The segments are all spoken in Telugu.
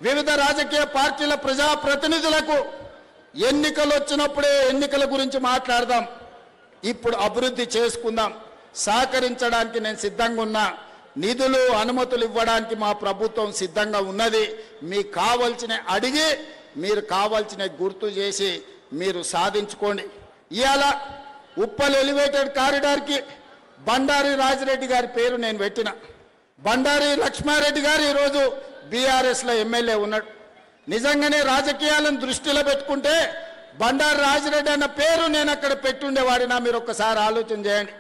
వివిధ రాజకీయ పార్టీల ప్రజాప్రతినిధులకు ఎన్నికలు వచ్చినప్పుడే ఎన్నికల గురించి మాట్లాడదాం. ఇప్పుడు అభివృద్ధి చేసుకుందాం. సహకరించడానికి నేను సిద్ధంగా ఉన్నా. నిధులు అనుమతులు ఇవ్వడానికి మా ప్రభుత్వం సిద్ధంగా ఉన్నది. మీకు కావాల్సిన అడిగి మీరు కావాల్సిన గుర్తు చేసి మీరు సాధించుకోండి. ఇవాళ ఉప్పల్ ఎలివేటెడ్ కారిడార్కి బండారి రాజిరెడ్డి గారి పేరు నేను పెట్టిన. బండారి లక్ష్మారెడ్డి గారు ఈరోజు బీఆర్ఎస్లో ఎమ్మెల్యే ఉన్నాడు. నిజంగానే రాజకీయాలను దృష్టిలో పెట్టుకుంటే బండారి రాజిరెడ్డి అన్న పేరు నేను అక్కడ పెట్టుండేవాడినా. మీరు ఒక్కసారి ఆలోచన చేయండి.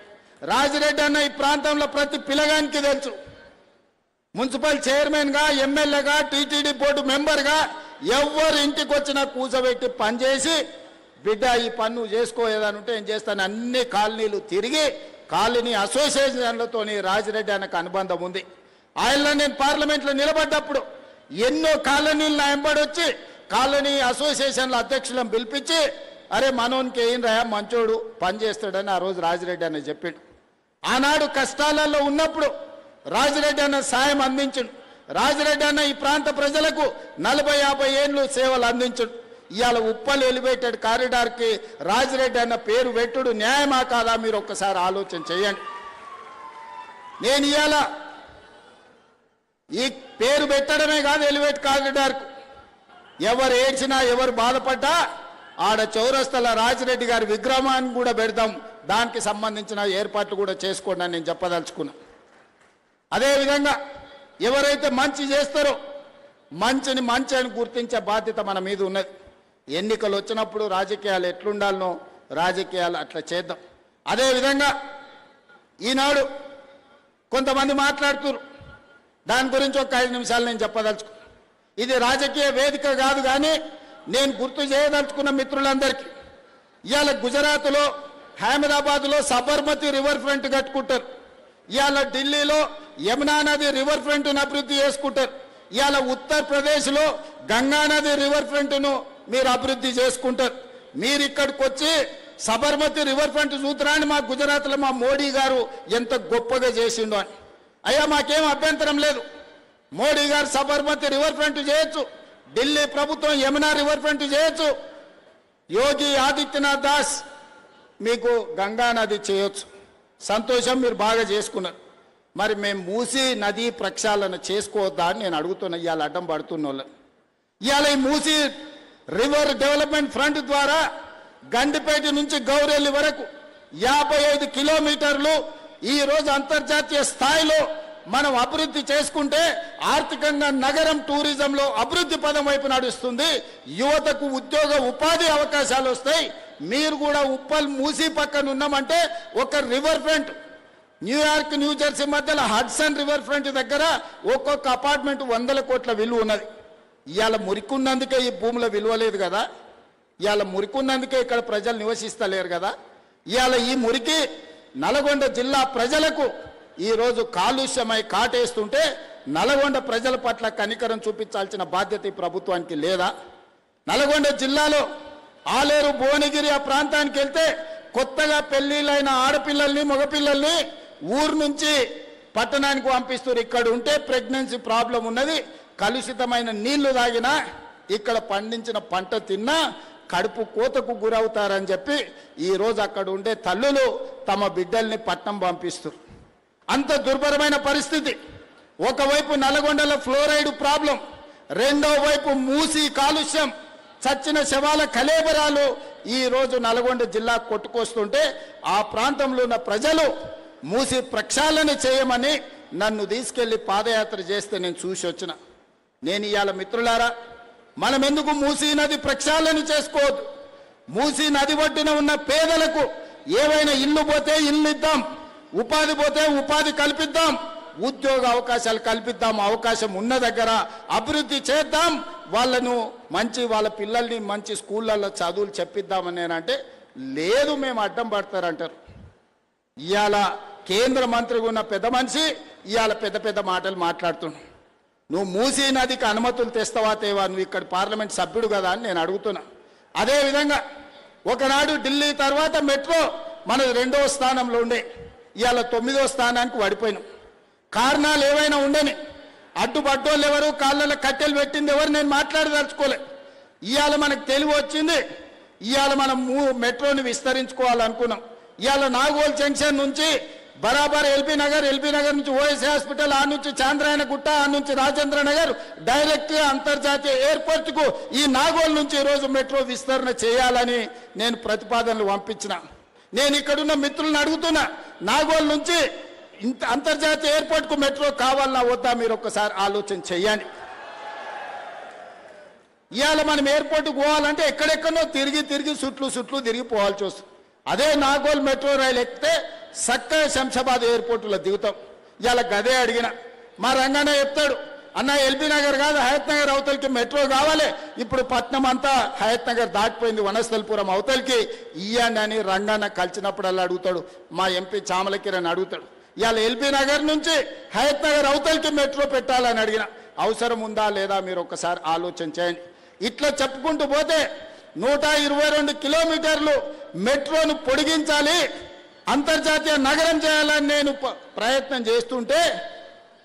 రాజిరెడ్డి అన్న ఈ ప్రాంతంలో ప్రతి పిల్లగానికి తెలుసు. మున్సిపల్ చైర్మన్గా, ఎమ్మెల్యేగా, టీటీడీ బోర్డు మెంబర్గా ఎవరు ఇంటికి వచ్చినా కూర్చోబెట్టి పనిచేసి, బిడ్డ ఈ పన్ను చేసుకోలేదనుంటే ఏం చేస్తాను, అన్ని కాలనీలు తిరిగి కాలనీ అసోసియేషన్లతో రాజిరెడ్డి అన్నకు అనుబంధం ఉంది. ఆయనలో నేను పార్లమెంట్లో నిలబడ్డప్పుడు ఎన్నో కాలనీలు నా వెంబడొచ్చి కాలనీ అసోసియేషన్ల అధ్యక్షులను పిలిపించి, అరే మనోనికి ఏం రా మంచోడు పనిచేస్తాడని ఆ రోజు రాజిరెడ్డి అన్న చెప్పిండు. ఆనాడు కష్టాలలో ఉన్నప్పుడు రాజిరెడ్డి అన్న సాయం అందించండు. రాజిరెడ్డి అన్న ఈ ప్రాంత ప్రజలకు 40-50 ఏళ్ళు సేవలు అందించండు. ఇవాళ ఉప్పల్ ఎలివేటెడ్ కారిడార్కి రాజిరెడ్డి అన్న పేరు పెట్టుడు న్యాయమా కాదా మీరు ఒక్కసారి ఆలోచన చేయండి. నేను ఇవాళ ఈ పేరు పెట్టడమే కాదు, ఎలివేట్ కారిడార్కు ఎవరు ఏడ్చినా ఎవరు బాధపడ్డా ఆడ చౌరస్తల రాజిరెడ్డి గారి విగ్రహాన్ని కూడా పెడతాం. దానికి సంబంధించిన ఏర్పాట్లు కూడా చేసుకోండి అని నేను చెప్పదలుచుకున్నా. అదేవిధంగా ఎవరైతే మంచి చేస్తారో మంచిని మంచి అని గుర్తించే బాధ్యత మన మీద ఉన్నది. ఎన్నికలు వచ్చినప్పుడు రాజకీయాలు ఎట్లుండాలనో రాజకీయాలు అట్లా చేద్దాం. అదేవిధంగా ఈనాడు కొంతమంది మాట్లాడుతున్నారు, దాని గురించి ఒక 5 నిమిషాలు నేను చెప్పదలుచుకున్నా. ఇది రాజకీయ వేదిక కాదు, కానీ నేను గుర్తు చేయదలుచుకున్న మిత్రులందరికీ, ఇవాళ గుజరాత్లో అహ్మదాబాద్లో సబర్మతి రివర్ ఫ్రంట్ కట్టుకుంటారు. ఇవాళ ఢిల్లీలో యమునా నది రివర్ ఫ్రంట్ను అభివృద్ధి చేసుకుంటారు. ఇవాళ ఉత్తరప్రదేశ్లో గంగా నది రివర్ ఫ్రంట్ను మీరు అభివృద్ధి చేసుకుంటారు. మీరు ఇక్కడికి వచ్చి సబర్మతి రివర్ ఫ్రంట్ చూద్దారని మా గుజరాత్లో మా మోడీ గారు ఎంత గొప్పగా చేసిండో అని. అయ్యా మాకేం అభ్యంతరం లేదు, మోడీ గారు సబర్మతి రివర్ ఫ్రంట్ చేయొచ్చు, ఢిల్లీ ప్రభుత్వం యమునా రివర్ ఫ్రంట్ చేయొచ్చు, యోగి ఆదిత్యనాథ్ దాస్ మీకు గంగా నది చేయొచ్చు. సంతోషం, మీరు బాగా చేసుకున్నారు. మరి మేము మూసీ నది ప్రక్షాళన చేసుకోవద్దా అని నేను అడుగుతున్నా. ఇవాళ అడ్డం పడుతున్న వాళ్ళని. ఇవాళ ఈ మూసీ రివర్ డెవలప్మెంట్ ఫ్రంట్ ద్వారా గండిపేట నుంచి గౌరెల్లి వరకు 55 కిలోమీటర్లు ఈరోజు అంతర్జాతీయ స్థాయిలో మనం అభివృద్ధి చేసుకుంటే ఆర్థికంగా నగరం టూరిజంలో అభివృద్ధి పదం వైపు నడుస్తుంది. యువతకు ఉద్యోగ ఉపాధి అవకాశాలు వస్తాయి. మీరు కూడా ఉప్పల్ మూసీ పక్కన ఉన్నామంటే ఒక రివర్ ఫ్రంట్, న్యూయార్క్ న్యూజెర్సీ మధ్యలో హడ్సన్ రివర్ ఫ్రంట్ దగ్గర ఒక్కొక్క అపార్ట్మెంట్ 100 కోట్ల విలువ ఉన్నది. ఇవాళ మురికున్నందుకే ఈ భూమిలో విలువ లేదు కదా, ఇవాళ మురికున్నందుకే ఇక్కడ ప్రజలు నివసిస్తలేరు కదా. ఇవాళ ఈ మురికి నల్గొండ జిల్లా ప్రజలకు ఈరోజు కాలుష్యమై కాటేస్తుంటే నల్గొండ ప్రజల పట్ల కనికరం చూపించాల్సిన బాధ్యత ఈ ప్రభుత్వానికి లేదా? నల్గొండ జిల్లాలో ఆలేరు భువనగిరి ఆ ప్రాంతానికి వెళ్తే కొత్తగా పెళ్లిళ్ళైన ఆడపిల్లల్ని మగపిల్లల్ని ఊరు నుంచి పట్టణానికి పంపిస్తారు. ఇక్కడ ఉంటే ప్రెగ్నెన్సీ ప్రాబ్లం ఉన్నది, కలుషితమైన నీళ్లు తాగినా ఇక్కడ పండించిన పంట తిన్నా కడుపు కోతకు గురవుతారని చెప్పి ఈరోజు అక్కడ ఉండే తల్లులు తమ బిడ్డల్ని పట్నం పంపిస్తారు. అంత దుర్భరమైన పరిస్థితి. ఒకవైపు నల్గొండలో ఫ్లోరైడ్ ప్రాబ్లం, రెండో వైపు మూసి కాలుష్యం, చచ్చిన శవాల కలేబరాలు ఈరోజు నల్గొండ జిల్లా కొట్టుకొస్తుంటే ఆ ప్రాంతంలో ఉన్న ప్రజలు మూసి ప్రక్షాళన చేయమని నన్ను తీసుకెళ్లి పాదయాత్ర చేస్తే నేను చూసి వచ్చిన. నేను ఇవాళ మిత్రులారా, మనం ఎందుకు మూసీ నది ప్రక్షాళన చేసుకోవద్దు? మూసీ నది ఒడ్డున ఉన్న పేదలకు ఏవైనా ఇల్లు పోతే ఇల్లు ఇద్దాం, ఉపాధి పోతే ఉపాధి కల్పిద్దాం, ఉద్యోగ అవకాశాలు కల్పిద్దాం. అవకాశం ఉన్న దగ్గర అభివృద్ధి చేద్దాం, వాళ్ళను మంచి వాళ్ళ పిల్లల్ని మంచి స్కూళ్ళల్లో చదువులు చెప్పిద్దామని నేనంటే లేదు, మేము అడ్డం పడతారంటారు. ఇవాళ కేంద్ర మంత్రిగా ఉన్న పెద్ద మనిషి ఇవాళ పెద్ద పెద్ద మాటలు మాట్లాడుతున్నావు. నువ్వు మూసీ నదికి అనుమతులు తెస్తావా తేవా? నువ్వు ఇక్కడ పార్లమెంట్ సభ్యుడు కదా అని నేను అడుగుతున్నా. అదేవిధంగా ఒకనాడు ఢిల్లీ తర్వాత మెట్రో మనది 2వ స్థానంలో ఉండే, ఇవాళ 9వ స్థానానికి పడిపోయినాం. కారణాలు ఏవైనా ఉండని అడ్డుపడ్డోళ్ళు ఎవరు, కాళ్ళలో కట్టెలు పెట్టింది ఎవరు, నేను మాట్లాడదలుచుకోలే. ఇవాళ మనకు తెలివి వచ్చింది. ఇవాళ మనం మెట్రోని విస్తరించుకోవాలనుకున్నాం. ఇవాళ నాగోల్ జంక్షన్ నుంచి బరాబర్ ఎల్బీ నగర్ నుంచి ఓఎస్ఏ హాస్పిటల్, ఆ నుంచి చాంద్రాయణ గుట్ట, ఆ నుంచి రాజేంద్ర నగర్ డైరెక్ట్ అంతర్జాతీయ ఎయిర్పోర్ట్ కు ఈ నాగోల్ నుంచి ఈరోజు మెట్రో విస్తరణ చేయాలని నేను ప్రతిపాదనలు పంపించిన. నేను ఇక్కడున్న మిత్రులను అడుగుతున్నా, నాగోల్ నుంచి అంతర్జాతీయ ఎయిర్పోర్ట్ కు మెట్రో కావాలన్నా వద్దా, మీరు ఒక్కసారి ఆలోచన చెయ్యండి. ఇవాళ మనం ఎయిర్పోర్ట్కి పోవాలంటే ఎక్కడెక్కడో తిరిగి చుట్లు తిరిగిపోవాల్సి వస్తుంది. అదే నాగోల్ మెట్రో రైలు ఎక్కితే చక్కగా శంషాబాద్ ఎయిర్పోర్టులో దిగుతాం. ఇవాళ గదే అడిగిన, మా రంగన్న చెప్తాడు, అన్న ఎల్బీ నగర్ కాదు హయత్ నగర్ అవతలికి మెట్రో కావాలి, ఇప్పుడు పట్నం అంతా హయత్ నగర్ దాటిపోయింది, వనస్థలపురం అవతలికి ఇయ్యండి అని రంగన్న కలిసినప్పుడల్లా అడుగుతాడు. మా ఎంపీ చామల కిరణ్ అడుగుతాడు, ఇవాళ ఎల్బీ నగర్ నుంచి హయత్ నగర్ అవతలికి మెట్రో పెట్టాలని అడిగిన. అవసరం ఉందా లేదా మీరు ఒక్కసారి ఆలోచన చేయండి. ఇట్లా చెప్పుకుంటూ పోతే 122 కిలోమీటర్లు మెట్రోను పొడిగించాలి, అంతర్జాతీయ నగరం చేయాలని నేను ప్రయత్నం చేస్తుంటే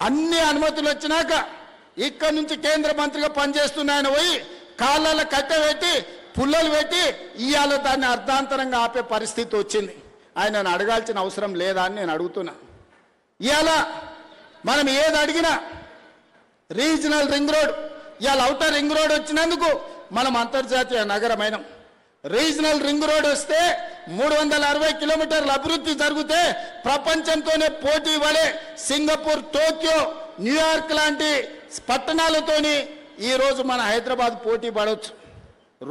అన్ని అనుమతులు వచ్చినాక ఇక్కడి నుంచి కేంద్ర మంత్రిగా పనిచేస్తున్న ఆయన పోయి కాళ్ళ కట్టబెట్టి పుల్లలు పెట్టి ఇవాళ దాన్ని అర్ధాంతరంగా ఆపే పరిస్థితి వచ్చింది. ఆయనను అడగాల్సిన అవసరం లేదా అని నేను అడుగుతున్నా. ఇవాళ మనం ఏది అడిగినా రీజనల్ రింగ్ రోడ్, ఇవాళ ఔటర్ రింగ్ రోడ్ వచ్చినందుకు మనం అంతర్జాతీయ నగరమైనాం. రీజనల్ రింగ్ రోడ్ వస్తే 360 కిలోమీటర్ల అభివృద్ధి జరిగితే ప్రపంచంతోనే పోటీ పడే సింగపూర్, టోక్యో, న్యూయార్క్ లాంటి పట్టణాలతోని ఈరోజు మన హైదరాబాద్ పోటీ పడవచ్చు.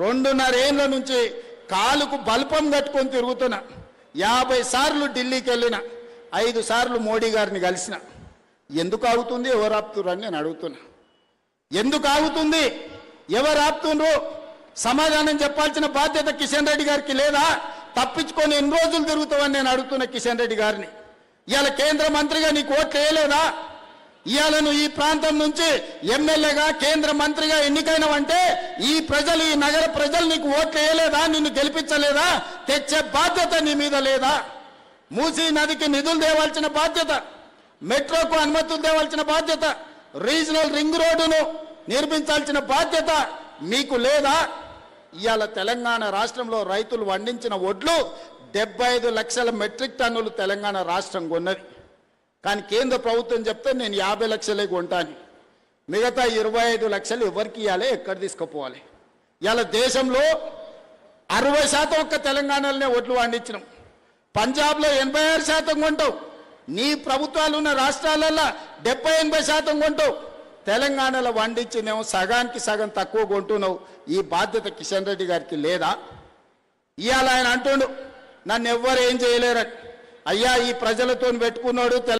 2.5 ఏళ్ళ నుంచి కాలుకు బల్పం కట్టుకొని తిరుగుతున్నా. 50 సార్లు ఢిల్లీకి వెళ్ళిన, 5 సార్లు మోడీ గారిని కలిసిన. ఎందుకు ఆగుతుంది, ఎవరు ఆపుతున్నారు నేను అడుగుతున్నా. ఎందుకు ఆగుతుంది, ఎవరు ఆపుతుండ్రు, సమాధానం చెప్పాల్సిన బాధ్యత కిషన్ రెడ్డి గారికి లేదా? తప్పించుకొని ఎన్ని రోజులు తిరుగుతావని నేను అడుగుతున్న కిషన్ రెడ్డి గారిని. ఇవాళ కేంద్ర మంత్రిగా నీకు ఓట్లు వేయలేదా? ఇవాళ నువ్వు ఈ ప్రాంతం నుంచి ఎమ్మెల్యేగా కేంద్ర మంత్రిగా ఎన్నికైనవంటే ఈ ప్రజలు, ఈ నగర ప్రజలు నీకు ఓట్లు వేయలేదా? నిన్ను గెలిపించలేదా? తెచ్చే బాధ్యత నీ మీద లేదా? మూసీ నదికి నిధులు తేవాల్సిన బాధ్యత, మెట్రోకు అనుమతులు తేవాల్సిన బాధ్యత, రీజనల్ రింగ్ రోడ్డును నిర్మించాల్సిన బాధ్యత మీకు లేదా? ఇవాళ తెలంగాణ రాష్ట్రంలో రైతులు పండించిన వడ్లు 75 లక్షల మెట్రిక్ టన్నులు తెలంగాణ రాష్ట్రం కొన్నది. కానీ కేంద్ర ప్రభుత్వం చెప్తే నేను 50 లక్షలే కొంటాను, మిగతా 25 లక్షలు ఎవరికి ఇవ్వాలి, ఎక్కడ తీసుకుపోవాలి? ఇవాళ దేశంలో 60% ఒక్క తెలంగాణలోనే వడ్లు పండించినాం. పంజాబ్లో 86% కొంటావు, నీ ప్రభుత్వాలు ఉన్న రాష్ట్రాలలో 70-80% కొంటావు. తెలంగాణలో వండించినేమో సగానికి సగం తక్కువ కొంటున్నావు. ఈ బాధ్యత కిషన్ రెడ్డి గారికి లేదా? ఇవాళ ఆయన అంటుండు నన్ను ఎవ్వరు ఏం చేయలేరని. అయ్యా, ఈ ప్రజలతో పెట్టుకున్నాడు